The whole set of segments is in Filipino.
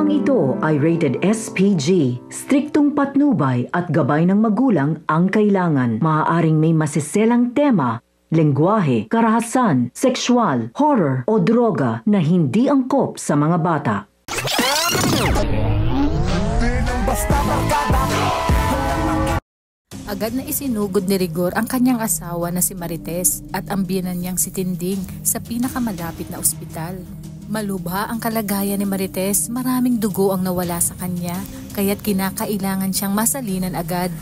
Programang ito ay rated SPG. Striktong patnubay at gabay ng magulang ang kailangan. Maaaring may masiselang tema, lengguwahe, karahasan, sexual, horror o droga na hindi angkop sa mga bata. Agad na isinugod ni Rigor ang kanyang asawa na si Marites at ang biyenan niyang si Tinding sa pinakamalapit na ospital. Malubha ang kalagayan ni Marites, maraming dugo ang nawala sa kanya, kaya't kinakailangan siyang masalinan agad.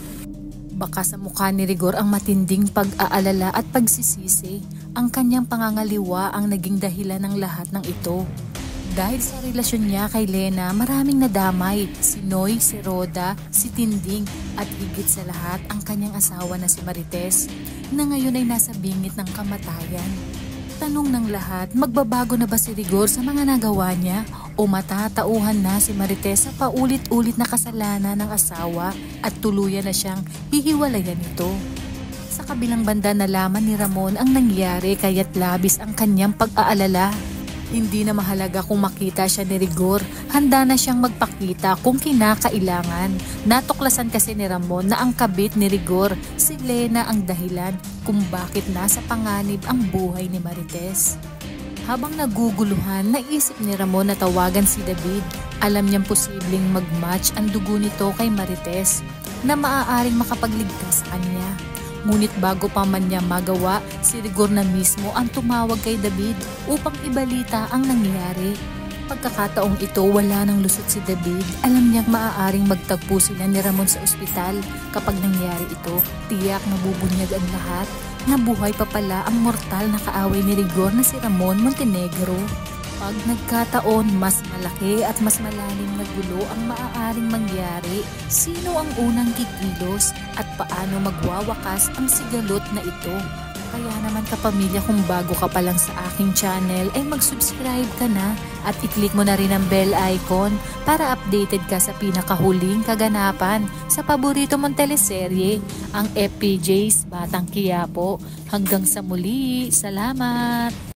Baka sa mukha ni Rigor ang matinding pag-aalala at pagsisisi, ang kanyang pangangaliwa ang naging dahilan ng lahat ng ito. Dahil sa relasyon niya kay Lena, maraming nadamay, si Noy, si Roda, si Tinding at higit sa lahat ang kanyang asawa na si Marites na ngayon ay nasa bingit ng kamatayan. Tanong ng lahat, magbabago na ba si Rigor sa mga nagawa niya o matatauhan na si Marites sa paulit-ulit na kasalanan ng asawa at tuluyan na siyang hihiwalayan ito? Sa kabilang banda nalaman ni Ramon ang nangyari kaya't labis ang kanyang pag-aalala. Hindi na mahalaga kung makita siya ni Rigor, handa na siyang magpakita kung kinakailangan. Natuklasan kasi ni Ramon na ang kabit ni Rigor, si Lena ang dahilan kung bakit nasa panganib ang buhay ni Marites. Habang naguguluhan, naisip ni Ramon na tawagan si David. Alam niyang posibleng mag-match ang dugo nito kay Marites na maaaring makapagligtas sa kanya. Ngunit bago pa man niya magawa, si Rigor na mismo ang tumawag kay David upang ibalita ang nangyari. Pagkakataong ito, wala nang lusot si David. Alam niyang maaaring magtagpo sila ni Ramon sa ospital. Kapag nangyari ito, tiyak nabubunyag ang lahat. Nabuhay pa pala ang mortal na kaaway ni Rigor na si Ramon Montenegro. Pag nagkataon, mas malaki at mas malalim na gulo ang maaaring mangyari. Sino ang unang kikilos at paano magwawakas ang sigalot na ito? Kaya naman kapamilya, kung bago ka pa lang sa aking channel ay mag-subscribe ka na at i-click mo na rin ang bell icon para updated ka sa pinakahuling kaganapan sa paborito mong teleserye, ang FPJ's Batang Quiapo. Hanggang sa muli, salamat!